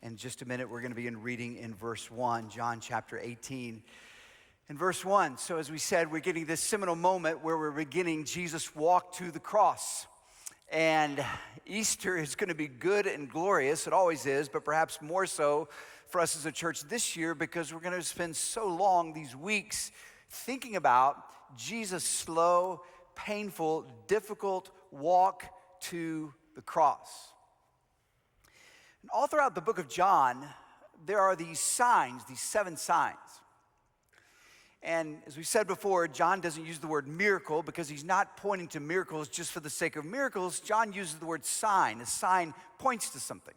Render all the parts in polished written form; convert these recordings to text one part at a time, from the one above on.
In just a minute, we're going to begin reading in verse 1, John chapter 18. In verse 1, so as we said, we're getting this seminal moment where we're beginning Jesus' walk to the cross. And Easter is going to be good and glorious. It always is, but perhaps more so for us as a church this year because we're going to spend so long these weeks thinking about Jesus' slow, painful, difficult walk to the cross. And all throughout the book of John, there are these signs, these 7 signs. And as we said before, John doesn't use the word miracle because he's not pointing to miracles just for the sake of miracles. John uses the word sign. A sign points to something.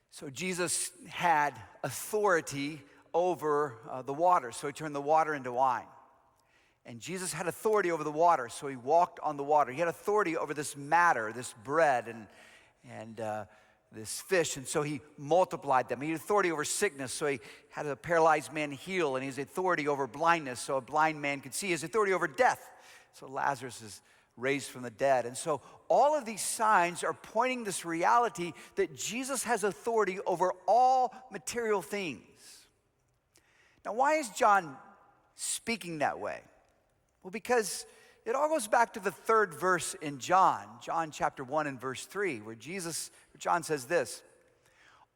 So Jesus had authority over the water, so he turned the water into wine. And Jesus had authority over the water, so he walked on the water. He had authority over this matter, this bread and this fish, and so he multiplied them. He had authority over sickness, so he had a paralyzed man heal, and he has authority over blindness, so a blind man could see. He has authority over death, so Lazarus is raised from the dead. And so all of these signs are pointing this reality that Jesus has authority over all material things. Now, why is John speaking that way? Well, because it all goes back to the 3rd verse in John chapter 1 and verse 3, where John says this: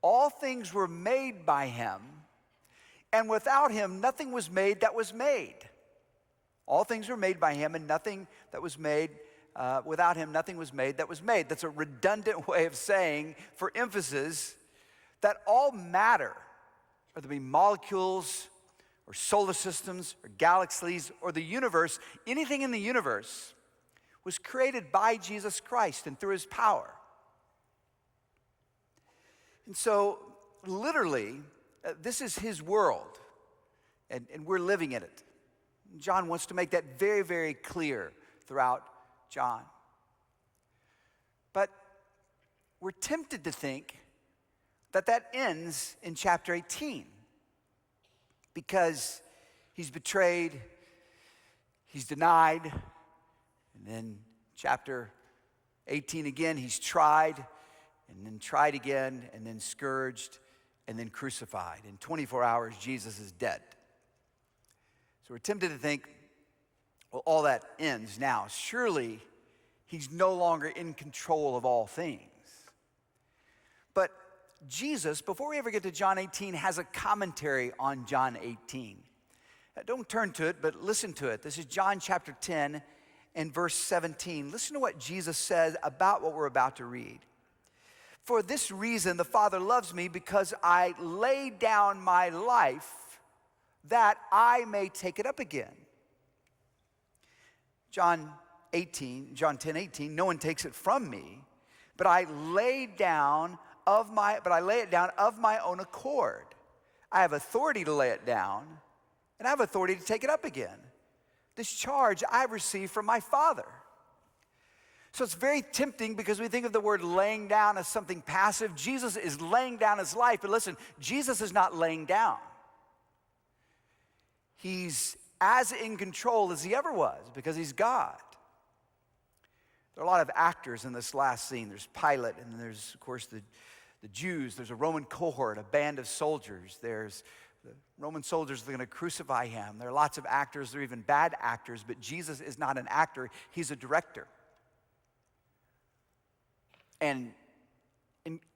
all things were made by him, and without him nothing was made that was made. All things were made by him, and nothing that was made, without him nothing was made that was made. That's a redundant way of saying, for emphasis, that all matter, whether it be molecules or solar systems or galaxies or the universe, anything in the universe was created by Jesus Christ and through his power. And so, literally, this is his world, and we're living in it. John wants to make that very, very clear throughout John. But we're tempted to think that ends in chapter 18 because he's betrayed, he's denied, and then chapter 18 again, he's tried, and then tried again, and then scourged, and then crucified. In 24 hours, Jesus is dead. So we're tempted to think, well, all that ends now. Surely he's no longer in control of all things. But Jesus, before we ever get to John 18, has a commentary on John 18. Don't turn to it, but listen to it. This is John chapter 10 and verse 17. Listen to what Jesus says about what we're about to read. For this reason, the Father loves me, because I lay down my life that I may take it up again. John 10:18, no one takes it from me, but I lay it down of my own accord. I have authority to lay it down, and I have authority to take it up again. This charge I've received from my Father. So it's very tempting because we think of the word laying down as something passive. Jesus is laying down his life, but listen, Jesus is not laying down. He's as in control as he ever was because he's God. There are a lot of actors in this last scene. There's Pilate, and there's, of course, the Jews. There's a Roman cohort, a band of soldiers. There's the Roman soldiers that are going to crucify him. There are lots of actors. There are even bad actors, but Jesus is not an actor. He's a director. And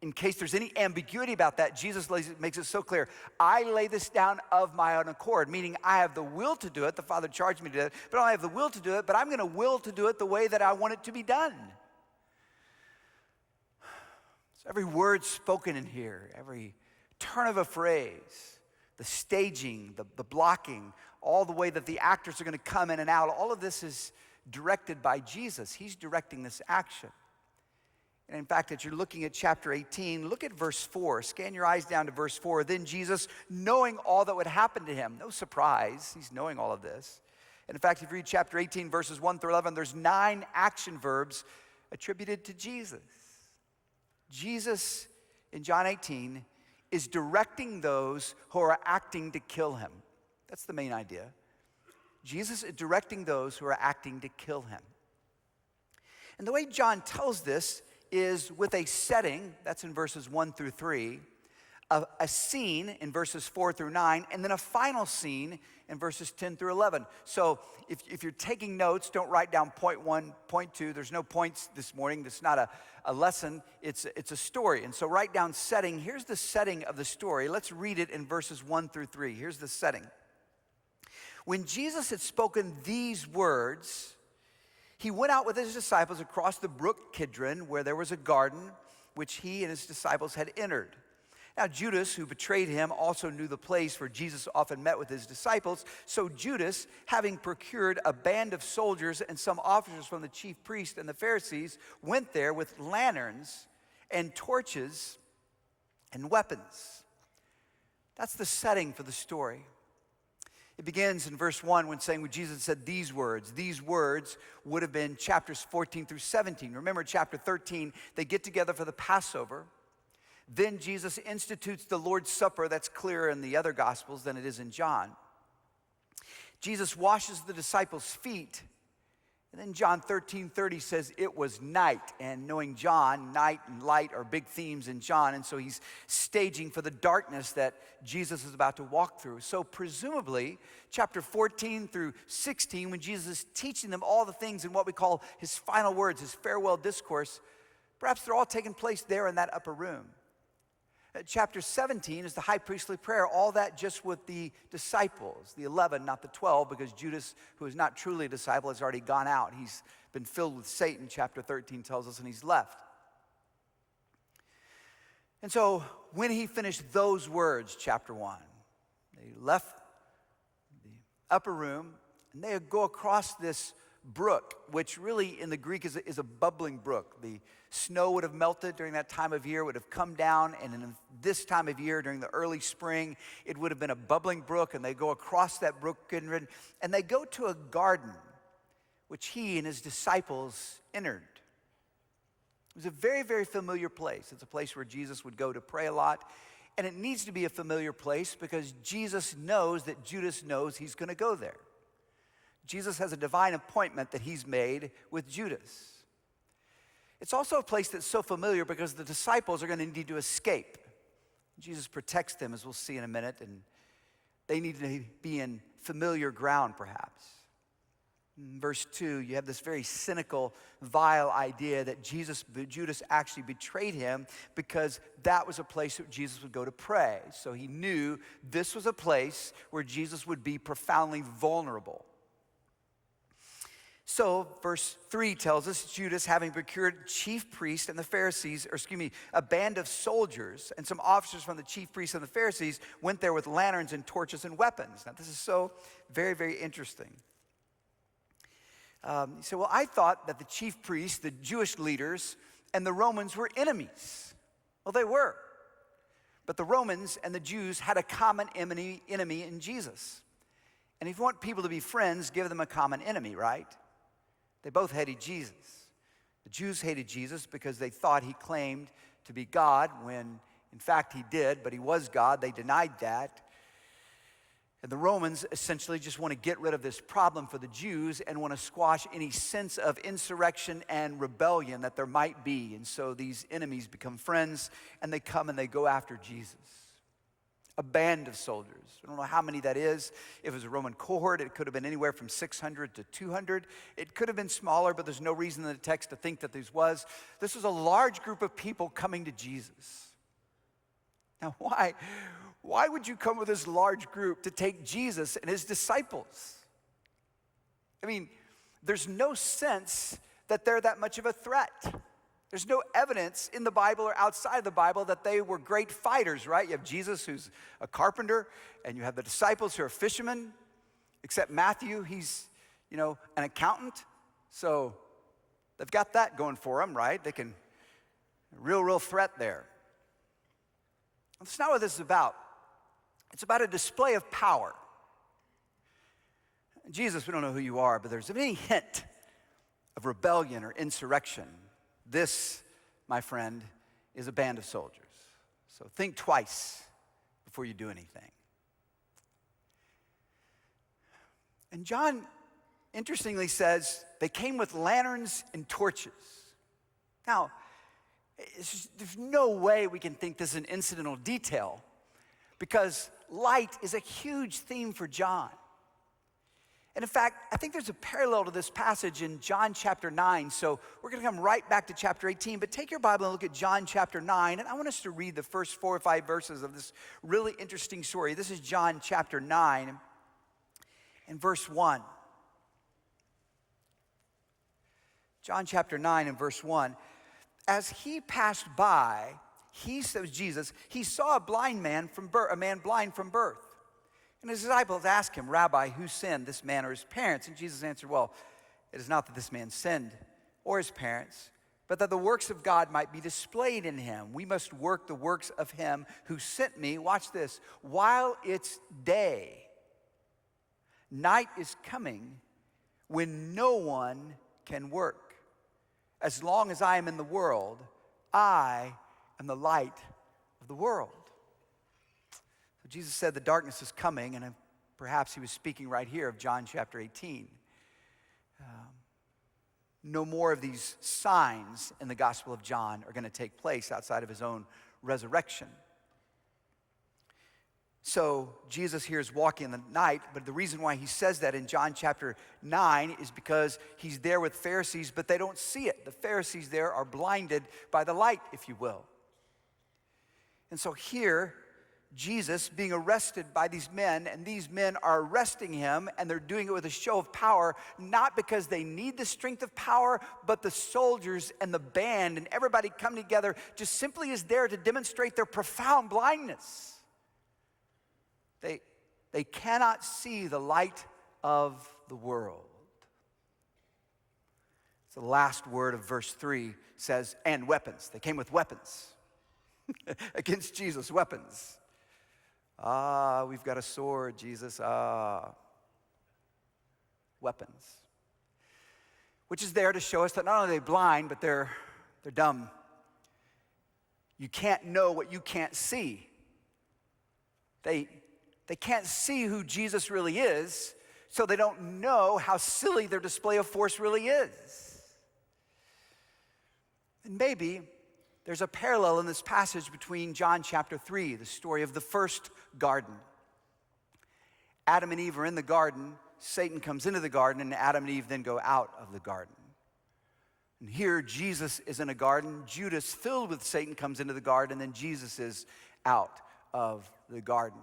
in case there's any ambiguity about that, Jesus makes it so clear. I lay this down of my own accord, meaning I have the will to do it. The Father charged me to do it, but I don't have the will to do it, but I'm going to will to do it the way that I want it to be done. So every word spoken in here, every turn of a phrase, the staging, the blocking, all the way that the actors are going to come in and out, all of this is directed by Jesus. He's directing this action. And in fact, as you're looking at chapter 18, look at verse 4. Scan your eyes down to verse 4. Then Jesus, knowing all that would happen to him, no surprise, he's knowing all of this. And in fact, if you read chapter 18, verses 1 through 11, there's 9 action verbs attributed to Jesus. Jesus, in John 18, is directing those who are acting to kill him. That's the main idea. Jesus is directing those who are acting to kill him. And the way John tells this is with a setting, that's in verses 1 through 3, a scene in verses 4 through 9, and then a final scene in verses 10 through 11. So if you're taking notes, don't write down point 1, point 2. There's no points this morning. This is not a lesson. It's a story. And so write down setting. Here's the setting of the story. Let's read it in verses 1 through 3. Here's the setting. When Jesus had spoken these words, he went out with his disciples across the brook Kidron, where there was a garden, which he and his disciples had entered. Now, Judas, who betrayed him, also knew the place where Jesus often met with his disciples. So Judas, having procured a band of soldiers and some officers from the chief priests and the Pharisees, went there with lanterns and torches and weapons. That's the setting for the story. It begins in verse 1 when Jesus said these words. These words would have been chapters 14 through 17. Remember, chapter 13, they get together for the Passover. Then Jesus institutes the Lord's Supper. That's clearer in the other Gospels than it is in John. Jesus washes the disciples' feet. And then John 13:30 says it was night. And knowing John, night and light are big themes in John. And so he's staging for the darkness that Jesus is about to walk through. So presumably, chapter 14 through 16, when Jesus is teaching them all the things in what we call his final words, his farewell discourse, perhaps they're all taking place there in that upper room. Chapter 17 is the high priestly prayer, all that just with the disciples, the 11, not the 12, because Judas, who is not truly a disciple, has already gone out. He's been filled with Satan, chapter 13 tells us, and he's left. And so when he finished those words, chapter 1, they left the upper room, and they go across this brook, which really in the Greek is a bubbling brook. The snow would have melted during that time of year, would have come down, and in this time of year, during the early spring, it would have been a bubbling brook, and they go across that brook, and they go to a garden, which he and his disciples entered. It was a very, very familiar place. It's a place where Jesus would go to pray a lot, and it needs to be a familiar place because Jesus knows that Judas knows he's going to go there. Jesus has a divine appointment that he's made with Judas. It's also a place that's so familiar because the disciples are going to need to escape. Jesus protects them, as we'll see in a minute, and they need to be in familiar ground, perhaps. In verse 2, you have this very cynical, vile idea that Judas actually betrayed him because that was a place that Jesus would go to pray. So he knew this was a place where Jesus would be profoundly vulnerable. So, verse 3 tells us, Judas, having procured chief priests and the Pharisees, a band of soldiers and some officers from the chief priests and the Pharisees, went there with lanterns and torches and weapons. Now, this is so very, very interesting. You say, well, I thought that the chief priests, the Jewish leaders, and the Romans were enemies. Well, they were. But the Romans and the Jews had a common enemy in Jesus. And if you want people to be friends, give them a common enemy, right? They both hated Jesus. The Jews hated Jesus because they thought he claimed to be God when, in fact, he did, but he was God. They denied that. And the Romans essentially just want to get rid of this problem for the Jews and want to squash any sense of insurrection and rebellion that there might be. And so these enemies become friends, and they come and they go after Jesus. A band of soldiers. I don't know how many that is. If it was a Roman cohort, it could have been anywhere from 600 to 200. It could have been smaller, but there's no reason in the text to think that this was. This was a large group of people coming to Jesus. Now, why? Why would you come with this large group to take Jesus and his disciples? I mean, there's no sense that they're that much of a threat. There's no evidence in the Bible or outside of the Bible that they were great fighters, right? You have Jesus, who's a carpenter, and you have the disciples who are fishermen, except Matthew, he's, an accountant. So they've got that going for them, right? They can, real threat there. That's not what this is about. It's about a display of power. Jesus, we don't know who you are, but there's any hint of rebellion or insurrection. This, my friend, is a band of soldiers. So think twice before you do anything. And John, interestingly, says they came with lanterns and torches. Now, There's no way we can think this is an incidental detail because light is a huge theme for John. And in fact, I think there's a parallel to this passage in John chapter 9. So we're going to come right back to chapter 18. But take your Bible and look at John chapter 9. And I want us to read the first 4 or 5 verses of this really interesting story. This is John chapter 9 and verse 1. John chapter 9 and verse 1. As he passed by, says Jesus, he saw a man blind from birth. And his disciples asked him, Rabbi, who sinned, this man or his parents? And Jesus answered, well, it is not that this man sinned or his parents, but that the works of God might be displayed in him. We must work the works of him who sent me. Watch this. While it's day, night is coming when no one can work. As long as I am in the world, I am the light of the world. So Jesus said the darkness is coming, and perhaps he was speaking right here of John chapter 18. No more of these signs in the Gospel of John are going to take place outside of his own resurrection. So Jesus here is walking in the night, but the reason why he says that in John chapter 9 is because he's there with Pharisees, but they don't see it. The Pharisees there are blinded by the light, if you will. And so here, Jesus being arrested by these men, and these men are arresting him, and they're doing it with a show of power, not because they need the strength of power, but the soldiers and the band and everybody come together just simply is there to demonstrate their profound blindness. They cannot see the light of the world. So the last word of verse 3 says, and weapons. They came with weapons against Jesus, weapons. We've got a sword, Jesus. Weapons. Which is there to show us that not only are they blind, but they're dumb. You can't know what you can't see. They can't see who Jesus really is, so they don't know how silly their display of force really is. And maybe there's a parallel in this passage between John chapter 3, the story of the first garden. Adam and Eve are in the garden, Satan comes into the garden, and Adam and Eve then go out of the garden. And here Jesus is in a garden, Judas filled with Satan comes into the garden, and then Jesus is out of the garden.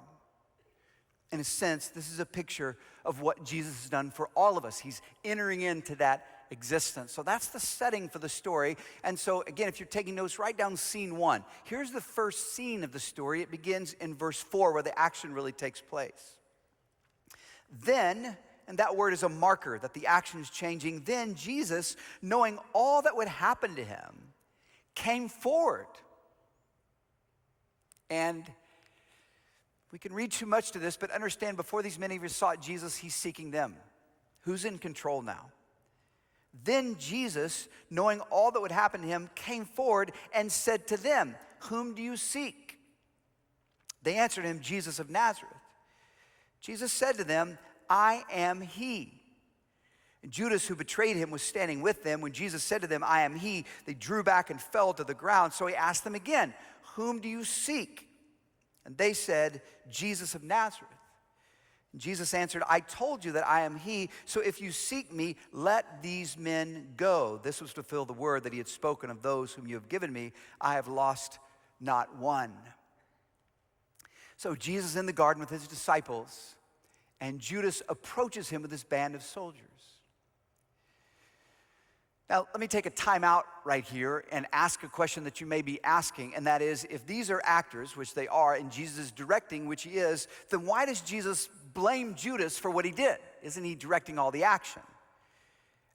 In a sense, this is a picture of what Jesus has done for all of us. He's entering into that existence. So that's the setting for the story. And so again, if you're taking notes, write down scene 1. Here's the first scene of the story. It begins in verse 4 where the action really takes place. Then, and that word is a marker that the action is changing, then Jesus, knowing all that would happen to him, came forward. And we can read too much to this, but understand before these men even sought Jesus, he's seeking them. Who's in control now? Then Jesus, knowing all that would happen to him, came forward and said to them, whom do you seek? They answered him, Jesus of Nazareth. Jesus said to them, I am he. And Judas, who betrayed him, was standing with them. When Jesus said to them, I am he, they drew back and fell to the ground. So he asked them again, whom do you seek? And they said, Jesus of Nazareth. And Jesus answered, I told you that I am he, so if you seek me, let these men go. This was to fulfill the word that he had spoken of those whom you have given me. I have lost not one. So Jesus is in the garden with his disciples, and Judas approaches him with his band of soldiers. Now, let me take a time out right here and ask a question that you may be asking, and that is, if these are actors, which they are, and Jesus is directing, which he is, then why does Jesus blame Judas for what he did? Isn't he directing all the action?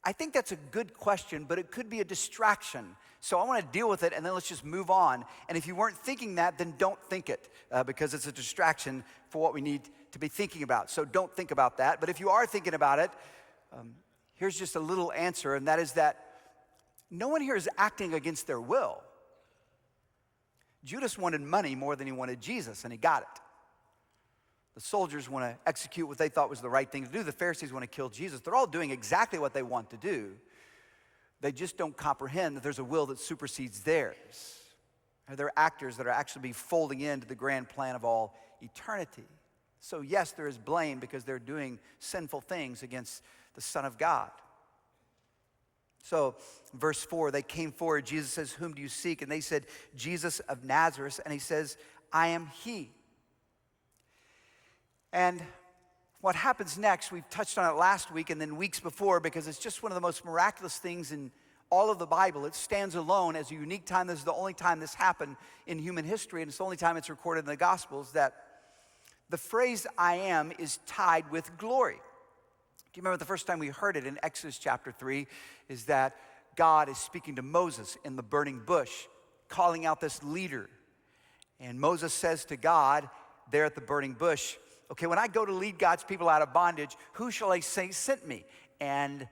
I think that's a good question, but it could be a distraction. So I want to deal with it, and then let's just move on. And if you weren't thinking that, then don't think it, because it's a distraction for what we need to be thinking about. So don't think about that. But if you are thinking about it, here's just a little answer, and that is that no one here is acting against their will. Judas wanted money more than he wanted Jesus, and he got it. The soldiers want to execute what they thought was the right thing to do. The Pharisees want to kill Jesus. They're all doing exactly what they want to do. They just don't comprehend that there's a will that supersedes theirs. They're actors that are actually folding into the grand plan of all eternity. So yes, there is blame because they're doing sinful things against the Son of God. So verse 4, they came forward. Jesus says, "Whom do you seek?" And they said, "Jesus of Nazareth." And he says, "I am he." And what happens next, we've touched on it last week and then weeks before, because it's just one of the most miraculous things in all of the Bible. It stands alone as a unique time. This is the only time this happened in human history, and it's the only time it's recorded in the Gospels, that the phrase "I am" is tied with glory. Do you remember the first time we heard it in Exodus chapter 3 is that God is speaking to Moses in the burning bush, calling out this leader. And Moses says to God there at the burning bush, "Okay, when I go to lead God's people out of bondage, who shall I say sent me?" And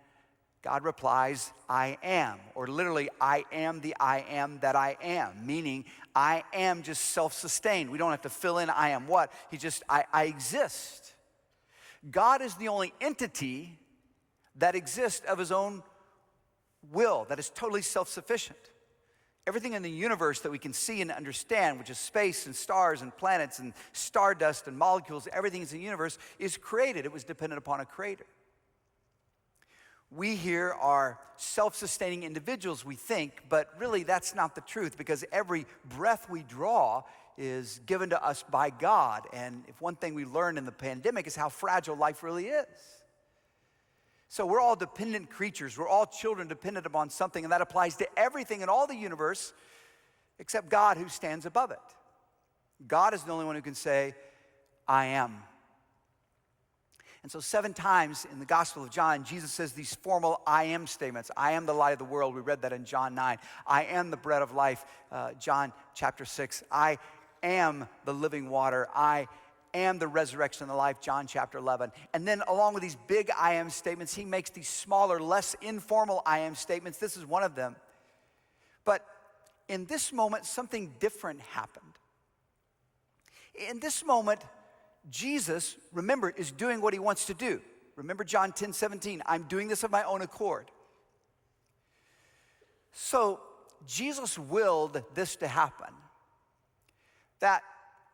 God replies, "I am," or literally, "I am the I am that I am," meaning I am just self-sustained. We don't have to fill in I am what. He just, I exist. God is the only entity that exists of his own will, that is totally self-sufficient. Everything in the universe that we can see and understand, which is space and stars and planets and stardust and molecules, everything in the universe is created. It was dependent upon a creator. We here are self-sustaining individuals, we think, but really that's not the truth, because every breath we draw is given to us by God. And if one thing we learned in the pandemic is how fragile life really is. So we're all dependent creatures. We're all children dependent upon something, and that applies to everything in all the universe except God, who stands above it. God is the only one who can say, "I am." And so 7 times in the Gospel of John, Jesus says these formal I am statements. I am the light of the world. We read that in John 9. I am the bread of life, John chapter 6. I am the living water. I am the resurrection and the life, John chapter 11. And then along with these big I am statements, he makes these smaller, less informal I am statements. This is one of them. But in this moment, something different happened. In this moment, Jesus, remember, is doing what he wants to do. Remember John 10:17, "I'm doing this of my own accord." So Jesus willed this to happen. That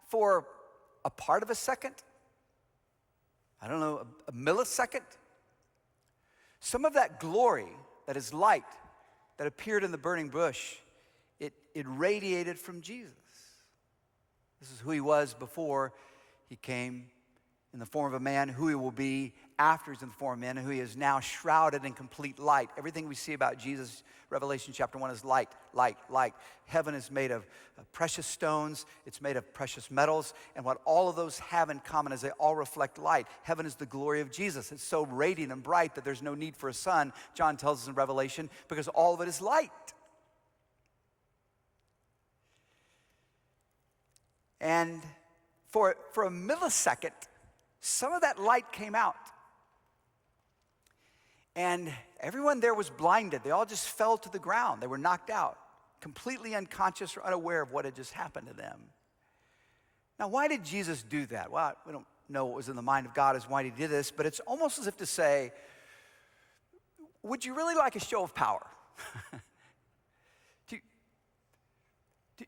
for a part of a second, I don't know, a millisecond, some of that glory, that is light, that appeared in the burning bush, it radiated from Jesus. This is who he was before he came in the form of a man, who he will be after he's in the form of man, and who he is now shrouded in complete light. Everything we see about Jesus, Revelation chapter 1, is light, light, light. Heaven is made of precious stones. It's made of precious metals. And what all of those have in common is they all reflect light. Heaven is the glory of Jesus. It's so radiant and bright that there's no need for a sun, John tells us in Revelation, because all of it is light. And for a millisecond, some of that light came out. And everyone there was blinded. They all just fell to the ground. They were knocked out, completely unconscious or unaware of what had just happened to them. Now, why did Jesus do that? Well, we don't know what was in the mind of God as why he did this, but it's almost as if to say, would you really like a show of power?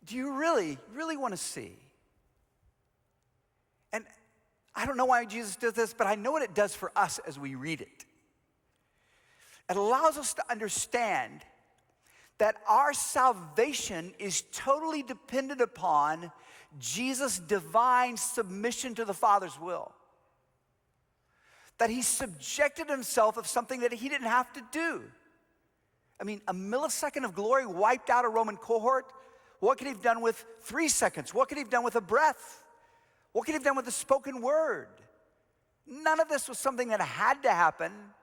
Do you really want to see? And I don't know why Jesus does this, but I know what it does for us as we read it. It allows us to understand that our salvation is totally dependent upon Jesus' divine submission to the Father's will. That he subjected himself of something that he didn't have to do. I mean, a millisecond of glory wiped out a Roman cohort. What could he have done with 3 seconds? What could he have done with a breath? What could he have done with a spoken word? None of this was something that had to happen.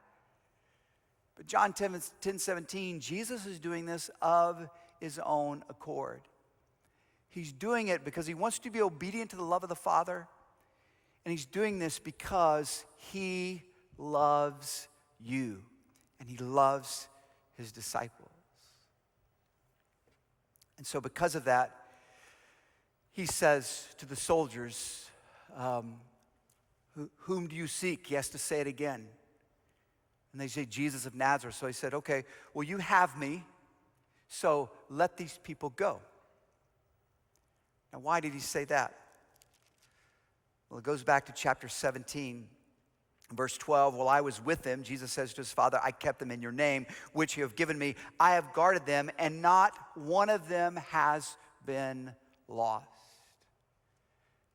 But John 10:17, Jesus is doing this of his own accord. He's doing it because he wants to be obedient to the love of the Father. And he's doing this because he loves you. And he loves his disciples. And so because of that, he says to the soldiers, whom do you seek? He has to say it again. And they say, Jesus of Nazareth. So he said, okay, well, you have me, so let these people go. Now, why did he say that? Well, it goes back to chapter 17, verse 12. While I was with them, Jesus says to his Father, I kept them in your name, which you have given me. I have guarded them, and not one of them has been lost.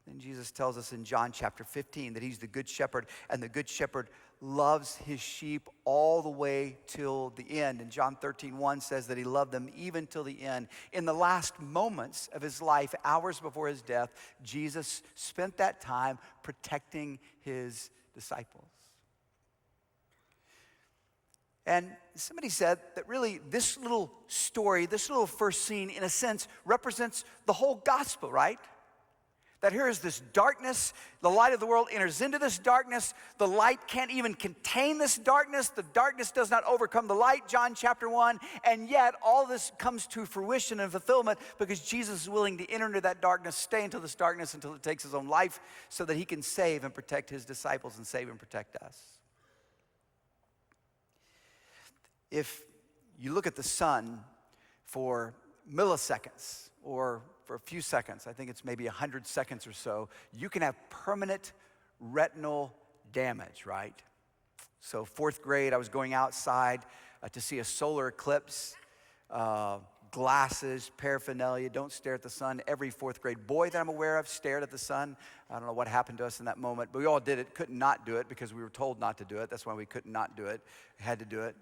Then Jesus tells us in John chapter 15 that he's the good shepherd, and the good shepherd loves his sheep all the way till the end. And John 13:1 says that he loved them even till the end. In the last moments of his life, hours before his death, Jesus spent that time protecting his disciples. And somebody said that really this little story, this little first scene, in a sense, represents the whole gospel, right? That here is this darkness, the light of the world enters into this darkness, the light can't even contain this darkness, the darkness does not overcome the light, John chapter 1, and yet all this comes to fruition and fulfillment because Jesus is willing to enter into that darkness, stay into this darkness until it takes his own life so that he can save and protect his disciples and save and protect us. If you look at the sun for milliseconds or for a few seconds, I think it's maybe 100 seconds or so, you can have permanent retinal damage, right? So 4th grade, I was going outside to see a solar eclipse. Glasses, paraphernalia, don't stare at the sun. Every 4th grade boy that I'm aware of stared at the sun. I don't know what happened to us in that moment, but we all did it. Couldn't not do it because we were told not to do it. That's why we couldn't not do it. We had to do it.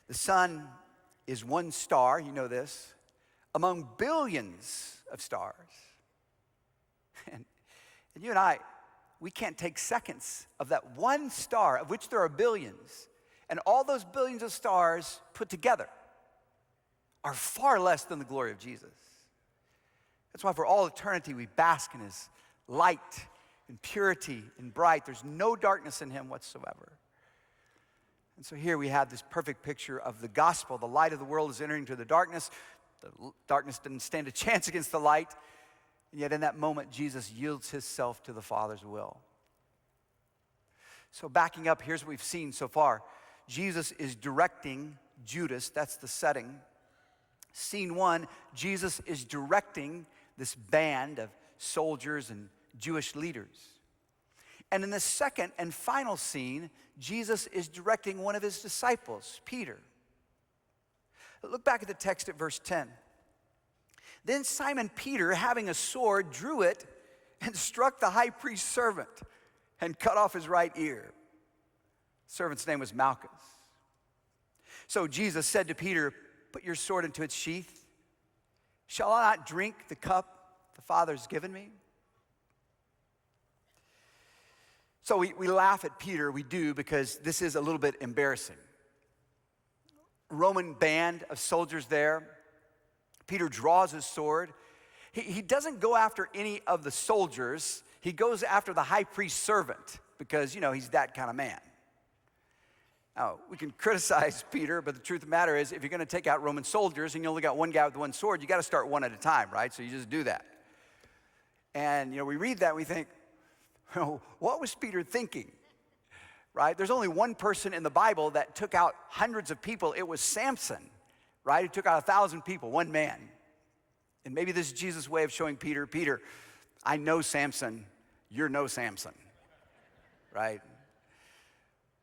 The sun is one star, you know this, among billions of stars. And you and I, we can't take seconds of that one star, of which there are billions. And all those billions of stars put together are far less than the glory of Jesus. That's why for all eternity we bask in his light and purity and bright. There's no darkness in him whatsoever. And so here we have this perfect picture of the gospel. The light of the world is entering into the darkness. The darkness didn't stand a chance against the light. And yet in that moment, Jesus yields himself to the Father's will. So backing up, here's what we've seen so far. Jesus is directing Judas. That's the setting. Scene 1, Jesus is directing this band of soldiers and Jewish leaders. And in the second and final scene, Jesus is directing one of his disciples, Peter. Look back at the text at verse 10. Then Simon Peter, having a sword, drew it and struck the high priest's servant and cut off his right ear. The servant's name was Malchus. So Jesus said to Peter, put your sword into its sheath. Shall I not drink the cup the Father's given me? So we laugh at Peter, we do, because this is a little bit embarrassing. Roman band of soldiers there. Peter draws his sword. He doesn't go after any of the soldiers. He goes after the high priest's servant because, he's that kind of man. Now, we can criticize Peter, but the truth of the matter is if you're going to take out Roman soldiers and you only got one guy with one sword, you got to start one at a time, right? So you just do that. And, we read that and we think, what was Peter thinking? Right? There's only one person in the Bible that took out hundreds of people. It was Samson, right? He took out 1,000 people, one man. And maybe this is Jesus' way of showing Peter, I know Samson, you're no Samson, right?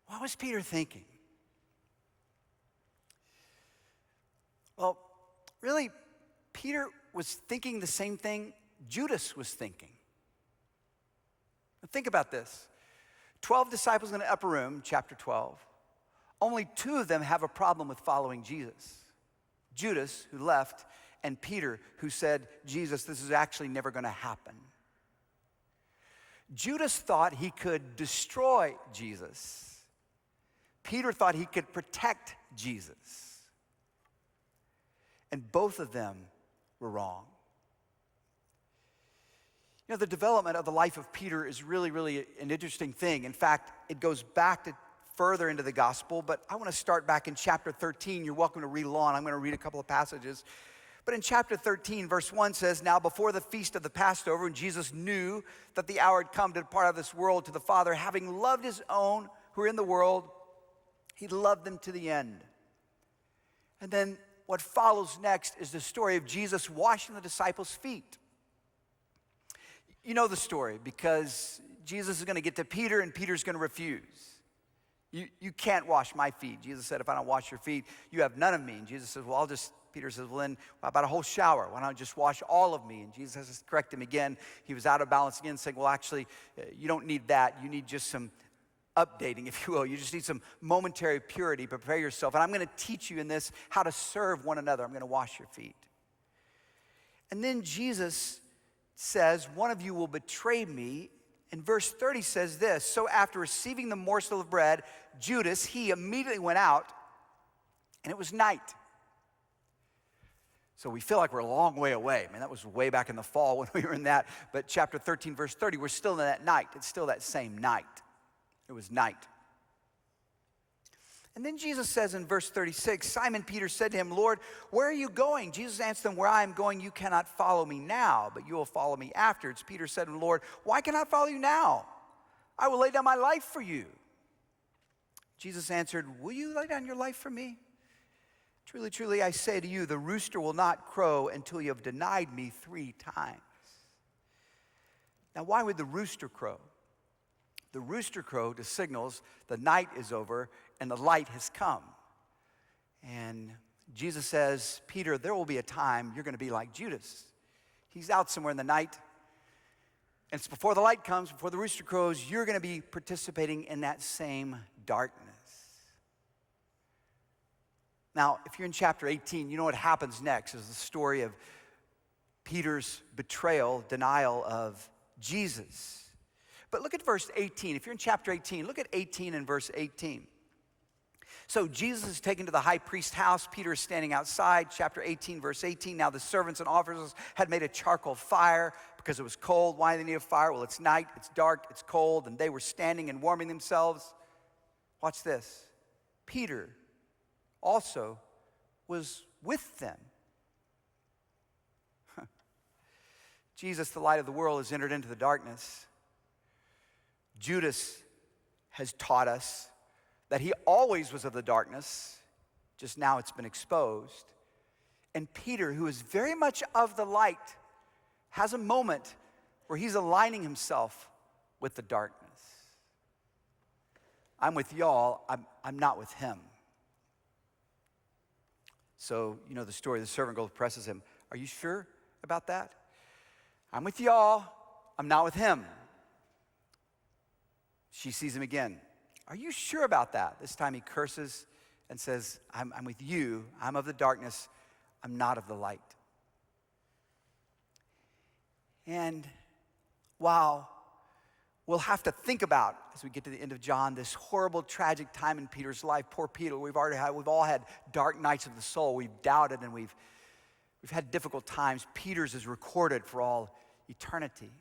What was Peter thinking? Well, really, Peter was thinking the same thing Judas was thinking. Now think about this. 12 disciples in an upper room, chapter 12. Only 2 of them have a problem with following Jesus. Judas, who left, and Peter, who said, Jesus, this is actually never going to happen. Judas thought he could destroy Jesus. Peter thought he could protect Jesus. And both of them were wrong. The development of the life of Peter is really, really an interesting thing. In fact, it goes back to further into the gospel, but I want to start back in chapter 13. You're welcome to read along. I'm going to read a couple of passages. But in chapter 13, verse 1 says, now before the feast of the Passover, when Jesus knew that the hour had come to depart out of this world to the Father, having loved his own who are in the world. He loved them to the end. And then what follows next is the story of Jesus washing the disciples' feet. You know the story because Jesus is going to get to Peter and Peter's going to refuse. You can't wash my feet. Jesus said, if I don't wash your feet, you have none of me. And Jesus says, well, Peter says, well, then how about a whole shower? Why don't I just wash all of me? And Jesus has to correct him again. He was out of balance again, saying, well, actually, you don't need that. You need just some updating, if you will. You just need some momentary purity. Prepare yourself. And I'm going to teach you in this how to serve one another. I'm going to wash your feet. And then Jesus says, one of you will betray me. And verse 30 says this, so after receiving the morsel of bread, Judas, he immediately went out, and it was night. So we feel like we're a long way away. Man, that was way back in the fall when we were in that. But chapter 13, verse 30, we're still in that night. It's still that same night. It was night. And then Jesus says in verse 36, Simon Peter said to him, Lord, where are you going? Jesus answered him, where I am going, you cannot follow me now, but you will follow me afterwards. Peter said to him, Lord, why can I follow you now? I will lay down my life for you. Jesus answered, will you lay down your life for me? Truly, truly, I say to you, the rooster will not crow until you have denied me 3 times. Now, why would the rooster crow? The rooster crow signals the night is over and the light has come. And Jesus says, Peter, there will be a time you're going to be like Judas. He's out somewhere in the night. And it's before the light comes, before the rooster crows, you're going to be participating in that same darkness. Now, if you're in chapter 18, you know what happens next is the story of Peter's betrayal, denial of Jesus. But look at verse 18. If you're in chapter 18, look at 18 and verse 18. So Jesus is taken to the high priest's house. Peter is standing outside. Chapter 18, verse 18. Now the servants and officers had made a charcoal fire because it was cold. Why do they need a fire? Well, it's night, it's dark, it's cold, and they were standing and warming themselves. Watch this. Peter also was with them. Jesus, the light of the world, has entered into the darkness. Judas has taught us that he always was of the darkness, just now it's been exposed. And Peter, who is very much of the light, has a moment where he's aligning himself with the darkness. I'm with y'all, I'm not with him. So, you know the story, the servant girl presses him. Are you sure about that? I'm with y'all, I'm not with him. She sees him again. Are you sure about that? This time he curses and says, I'm with you. I'm of the darkness. I'm not of the light. And while we'll have to think about, as we get to the end of John, this horrible, tragic time in Peter's life. Poor Peter, we've all had dark nights of the soul. We've doubted and we've had difficult times. Peter's is recorded for all eternity.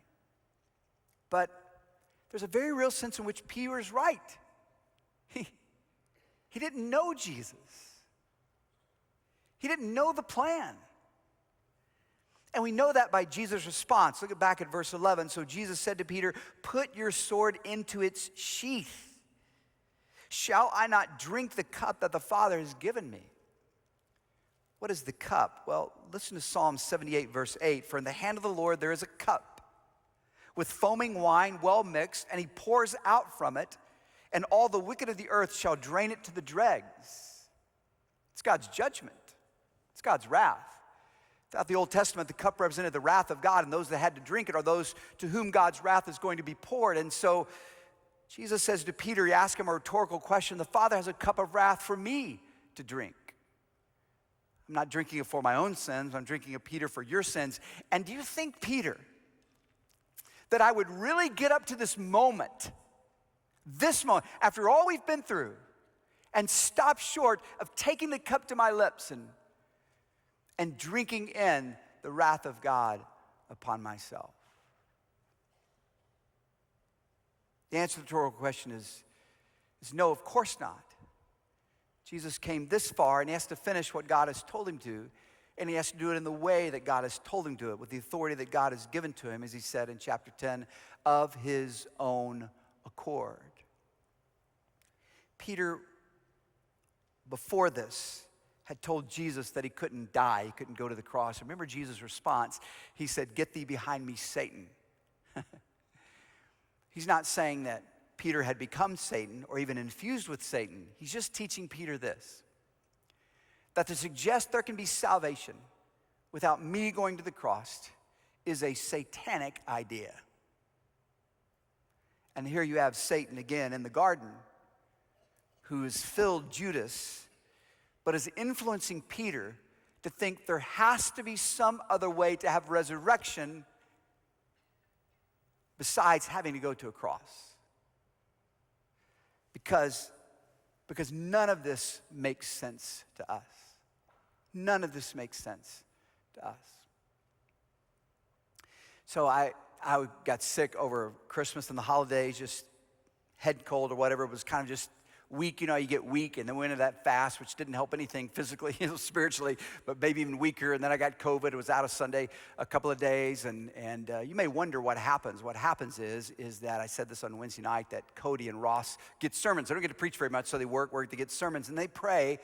But there's a very real sense in which Peter is right. He didn't know Jesus. He didn't know the plan. And we know that by Jesus' response. Look back at verse 11. So Jesus said to Peter, put your sword into its sheath. Shall I not drink the cup that the Father has given me? What is the cup? Well, listen to Psalm 78, verse 8. For in the hand of the Lord there is a cup with foaming wine well mixed, and he pours out from it, and all the wicked of the earth shall drain it to the dregs. It's God's judgment. It's God's wrath. Throughout the Old Testament, the cup represented the wrath of God, and those that had to drink it are those to whom God's wrath is going to be poured. And so Jesus says to Peter, he asks him a rhetorical question, the Father has a cup of wrath for me to drink. I'm not drinking it for my own sins, I'm drinking it, Peter, for your sins. And do you think, Peter, that I would really get up to this moment, after all we've been through, and stop short of taking the cup to my lips and drinking in the wrath of God upon myself? The answer to the rhetorical question is no, of course not. Jesus came this far, and he has to finish what God has told him to, and he has to do it in the way that God has told him to do it, with the authority that God has given to him, as he said in chapter 10, of his own accord. Peter, before this, had told Jesus that he couldn't die, he couldn't go to the cross. Remember Jesus' response? He said, "Get thee behind me, Satan." He's not saying that Peter had become Satan or even infused with Satan. He's just teaching Peter this, that to suggest there can be salvation without me going to the cross is a satanic idea. And here you have Satan again in the garden, who has filled Judas, but is influencing Peter to think there has to be some other way to have resurrection besides having to go to a cross. Because none of this makes sense to us. None of this makes sense to us. So I got sick over Christmas and the holidays, just head cold or whatever. It was kind of just weak, you get weak, and then we went into that fast, which didn't help anything physically, spiritually, but maybe even weaker. And then I got COVID. It was out of Sunday a couple of days, and you may wonder what happens. What happens is that I said this on Wednesday night, that Cody and Ross get sermons. They don't get to preach very much, so they work to get sermons, and they pray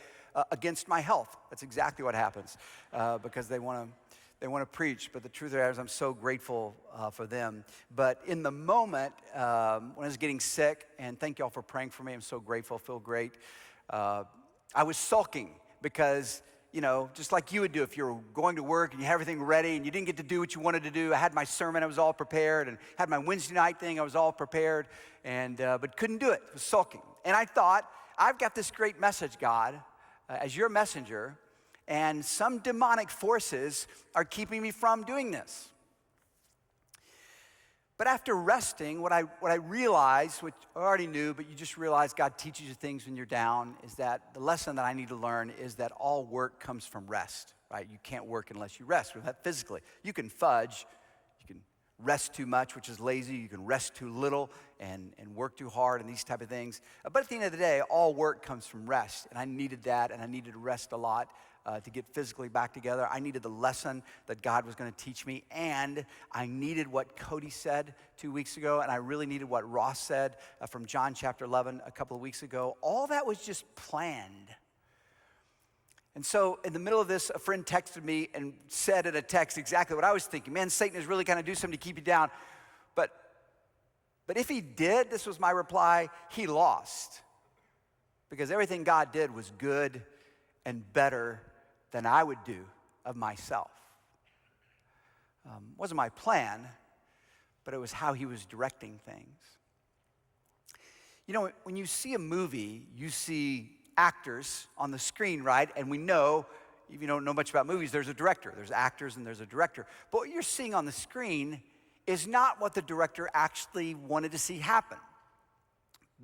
against my health. That's exactly what happens, because they want to preach. But the truth is, I'm so grateful for them. But in the moment, when I was getting sick, and thank y'all for praying for me, I'm so grateful, feel great. I was sulking because, just like you would do if you were going to work and you had everything ready and you didn't get to do what you wanted to do. I had my sermon, I was all prepared, and had my Wednesday night thing, I was all prepared, and but couldn't do it. I was sulking. And I thought, I've got this great message, God, as your messenger, and some demonic forces are keeping me from doing this. But after resting, what I realized, which I already knew, but you just realize God teaches you things when you're down, is that the lesson that I need to learn is that all work comes from rest, right? You can't work unless you rest, physically. You can fudge, you can rest too much, which is lazy, you can rest too little and work too hard and these type of things. But at the end of the day, all work comes from rest, and I needed that, and I needed to rest a lot. To get physically back together. I needed the lesson that God was going to teach me, and I needed what Cody said 2 weeks ago, and I really needed what Ross said from John chapter 11 a couple of weeks ago. All that was just planned. And so in the middle of this, a friend texted me and said in a text exactly what I was thinking. Man, Satan is really going to do something to keep you down. But if he did, this was my reply, he lost. Because everything God did was good and better than I would do of myself. Wasn't my plan, but it was how he was directing things. When you see a movie, you see actors on the screen, right? And we know, if you don't know much about movies, there's a director. There's actors and there's a director. But what you're seeing on the screen is not what the director actually wanted to see happen.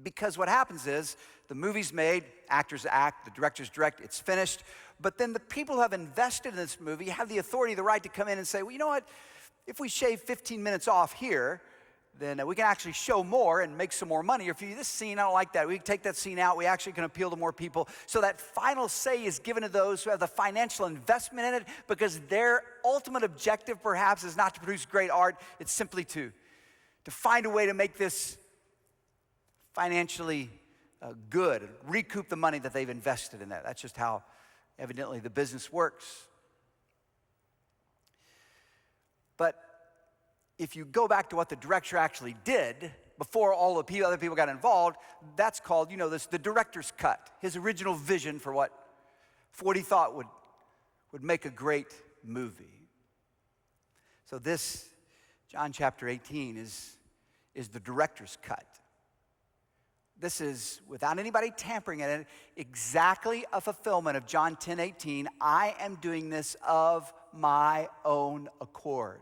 Because what happens is, the movie's made, actors act, the directors direct, it's finished. But then the people who have invested in this movie have the authority, the right to come in and say, well, you know what? If we shave 15 minutes off here, then we can actually show more and make some more money. Or if you this scene, I don't like that. We can take that scene out. We actually can appeal to more people. So that final say is given to those who have the financial investment in it, because their ultimate objective perhaps is not to produce great art. It's simply to find a way to make this financially good and recoup the money that they've invested in that. That's just how evidently the business works. But if you go back to what the director actually did before all the other people got involved, that's called, the director's cut. His original vision for what he thought would make a great movie. So this, John chapter 18, is the director's cut. This is, without anybody tampering in it, exactly a fulfillment of John 10:18. I am doing this of my own accord.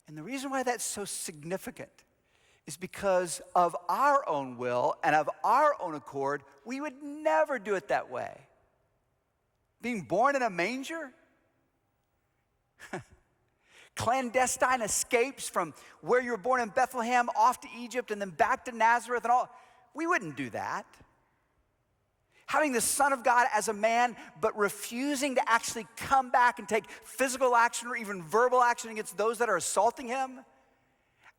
And the reason why that's so significant is because of our own will and of our own accord, we would never do it that way. Being born in a manger? Clandestine escapes from where you were born in Bethlehem off to Egypt and then back to Nazareth and all. We wouldn't do that. Having the Son of God as a man, but refusing to actually come back and take physical action or even verbal action against those that are assaulting him.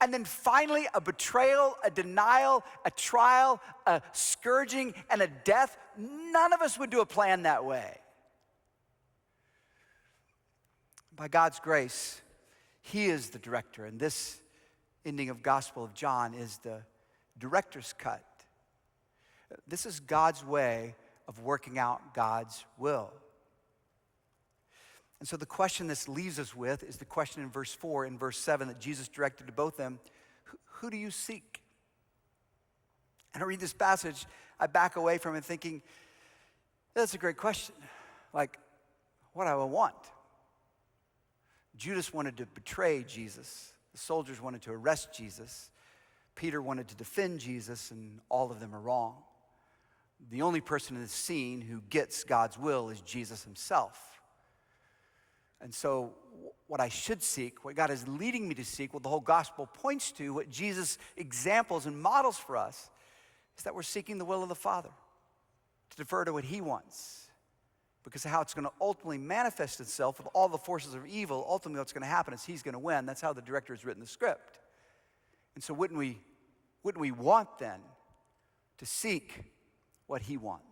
And then finally, a betrayal, a denial, a trial, a scourging, and a death. None of us would do a plan that way. By God's grace, He is the director, and this ending of Gospel of John is the director's cut. This is God's way of working out God's will. And so the question this leaves us with is the question in verse 4 and verse 7 that Jesus directed to both of them. Who do you seek? And I read this passage, I back away from it thinking, that's a great question. Like, what do I want? Judas wanted to betray Jesus. The soldiers wanted to arrest Jesus. Peter wanted to defend Jesus, and all of them are wrong. The only person in this scene who gets God's will is Jesus himself. And so what I should seek, what God is leading me to seek, what the whole gospel points to, what Jesus examples and models for us, is that we're seeking the will of the Father, to defer to what He wants. Because of how it's going to ultimately manifest itself with all the forces of evil, ultimately what's going to happen is He's going to win. That's how the director has written the script. And so wouldn't we want then to seek what He wants?